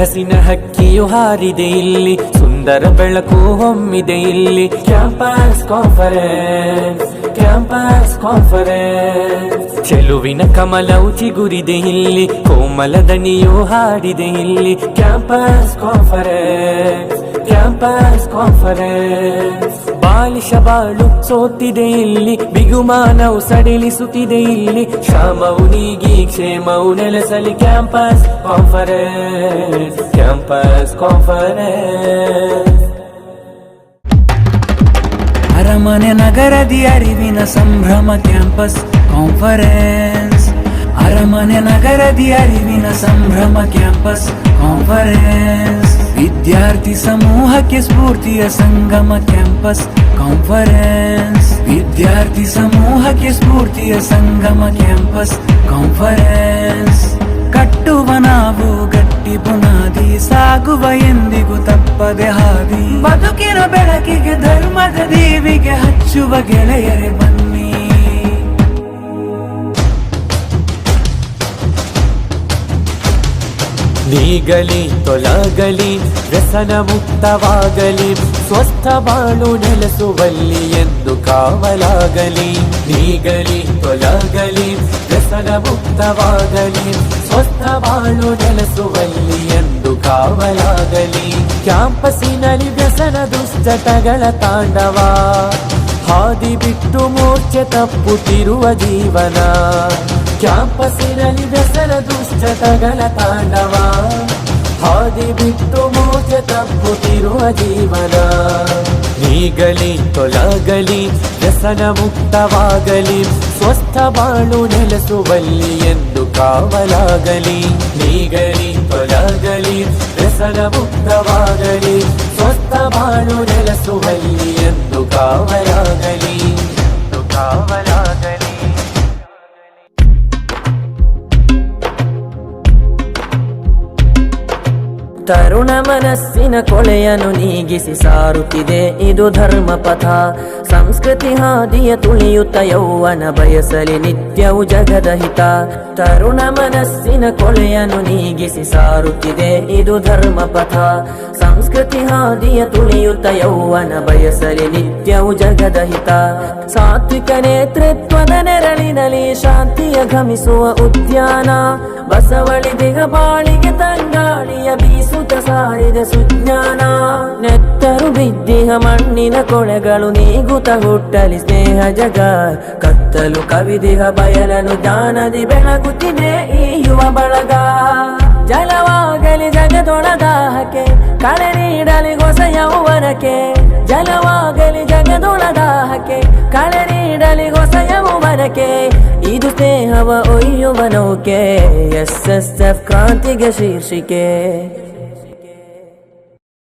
ಕನಸಿನ ಹಕ್ಕಿಯು ಹಾರಿದೆ ಇಲ್ಲಿ, ಸುಂದರ ಬೆಳಕು ಹೊಮ್ಮಿದೆ ಇಲ್ಲಿ. Campus conference, campus conference. ಚೆಲುವಿನ ಕಮಲವು ಚಿಗುರಿದೆ ಇಲ್ಲಿ, ಕೋಮಲ ದನಿಯು ಹಾಡಿದೆ ಇಲ್ಲಿ. Campus conference, campus conference. ಬಾಲಿಶ ಬಾಳು ಸೋತಿದೆ ಇಲ್ಲಿ, ಬಿಗುಮಾನವು ಸಡಿಲಿಸುತ್ತಿದೆ ಇಲ್ಲಿ. ಶ್ರಮವು ನೀಗಿ ಕ್ಷೇಮವು ನೆಲೆಸಲಿ. Campus conference, campus conference. ಅರಮನೆ ನಗರದಿ ಅರಿವಿನ ಸಂಭ್ರಮ ಕ್ಯಾಂಪಸ್ ಕಾನ್ಫರೆನ್ಸ್. ಅರಮನೆ ನಗರದಿ ಅರಿವಿನ ಸಂಭ್ರಮ ಕ್ಯಾಂಪಸ್ ಕಾನ್ಫರೆನ್ಸ್. ವಿದ್ಯಾರ್ಥಿ ಸಮೂಹಕ್ಕೆ ಸ್ಫೂರ್ತಿಯ ಸಂಗಮ ಕ್ಯಾಂಪಸ್ ಕಾನ್ಫರೆನ್ಸ್. ವಿದ್ಯಾರ್ಥಿ ಸಮೂಹಕ್ಕೆ ಸ್ಫೂರ್ತಿಯ ಸಂಗಮ ಕ್ಯಾಂಪಸ್ ಕಾನ್ಫರೆನ್ಸ್. ಕಟ್ಟುವ ನಾವು ಗಟ್ಟಿ ಬುನಾದಿ, ಸಾಗುವ ಎಂದಿಗೂ ತಪ್ಪದೆ ಹಾದಿ. ಬದುಕಿನ ಬೆಳಕಿಗೆ ಧರ್ಮದ ದೀವಿಗೆ ಹಚ್ಚುವ ಗೆಳೆಯರೇ ಬನ್ನಿ. ನೀಗಲಿ ತೊಲಗಲಿ ವ್ಯಸನ ಮುಕ್ತವಾಗಲಿ, ಸ್ವಸ್ಥ ಬಾಳು ನೆಲೆಸುವಲ್ಲಿ ಎಂದು ಕಾವಲಾಗಲಿ. ನೀಗಲಿ ತೊಲಗಲಿ ವ್ಯಸನ ಮುಕ್ತವಾಗಲಿ, ಸ್ವಸ್ಥ ಬಾಳು ನೆಲೆಸುವಲ್ಲಿ ಎಂದು ಕಾವಲಾಗಲಿ. ಕ್ಯಾಂಪಸ್ಸಿನಲ್ಲಿ ವ್ಯಸನ ದುಶ್ಚಟಗಳ ತಾಂಡವ, ಹಾದಿ ಬಿಟ್ಟು ಮೂರ್ಛೆ ತಪ್ಪುತ್ತಿರುವ ಜೀವನ. ಕ್ಯಾಂಪಸ್ಸಿನಲ್ಲಿ ವ್ಯಸನ ದುಶ್ಚಟಗಳ ತಾಂಡವ, ಹಾದಿ ಬಿಟ್ಟು ಮೂರ್ಛೆ ತಪ್ಪುತ್ತಿರುವ ಜೀವನ. ನೀಗಲಿ ತೊಲಗಲಿ ವ್ಯಸನ ಮುಕ್ತವಾಗಲಿ, ಸ್ವಸ್ಥ ಬಾಳು ನೆಲೆಸುವಲ್ಲಿ ಎಂದು ಕಾವಲಾಗಲಿ. ನೀಗಲಿ ತೊಲಗಲಿ ವ್ಯಸನ ಮುಕ್ತವಾಗಲಿ, ಸ್ವಸ್ಥ ಬಾಳು ನೆಲೆಸುವಲ್ಲಿ ಎಂದು ಕಾವಲಾಗಲಿ, ಎಂದು ಕಾವಲಾಗಲಿ. ತರುಣ ಮನಸ್ಸಿನ ಕೊಳೆಯನ್ನು ನೀಗಿಸಿ ಸಾರುತ್ತಿದೆ ಇದು ಧರ್ಮ ಪಥ. ಸಂಸ್ಕೃತಿ ಹಾದಿಯ ತುಳಿಯುತ್ತ ಯೌವನ ಬಯಸಲಿ ನಿತ್ಯವು ಜಗದ ಹಿತ. ತರುಣ ಮನಸ್ಸಿನ ಕೊಳೆಯನ್ನು ನೀಗಿಸಿ ಸಾರುತ್ತಿದೆ ಇದು ಧರ್ಮ ಪಥ. ಸಂಸ್ಕೃತಿ ಹಾದಿಯ ತುಳಿಯುತ್ತ ಯೌವನ ಬಯಸಲಿ ನಿತ್ಯವು ಜಗದ ಹಿತ. ಸಾತ್ವಿಕ ನೇತೃತ್ವದ ನೆರಳಿನಲ್ಲಿ ಶಾಂತಿಯ ಘಮಿಸುವ ಉದ್ಯಾನ. ಬಸವಳಿದಿಗ ಬಾಳಿಗೆ ತಂಗಾಳಿಯ ಬೀಸುತ್ತ ಸಾರಿದ ಸುಜ್ಞಾನ. ನೆತ್ತರು ಬಿದ್ದಿಹ ಮಣ್ಣಿನ ಕೊಳೆಗಳು ನೀಗುತ್ತ ಹುಟ್ಟಲಿ ಸ್ನೇಹ ಜಗ. ಕತ್ತಲು ಕವಿದಿಹ ಬಯಲನು ಜ್ಞಾನದಿ ಬೆಳಗುತ್ತಿದೆ ಈ ಯುವ ಬಳಗ. ಜಲವಾಗಲಿ ಜಗದೊಳದಾಹಕ್ಕೆ, ಕಳೆ ನೀಡಲಿ ಹೊಸ ಯೌವನಕ್ಕೆ. ಜಲವಾಗಲಿ ಜಗದೊಳದಾಹಕ್ಕೆ, ಕಳೆ ನೀಡಲಿ ಹೊಸ ಯೌವನಕ್ಕೆ. ಇದು ಸ್ನೇಹವ ಒಯ್ಯುವ ನೌಕೆ, SSF ಕ್ರಾಂತಿಗೆ ಶೀರ್ಷಿಕೆ.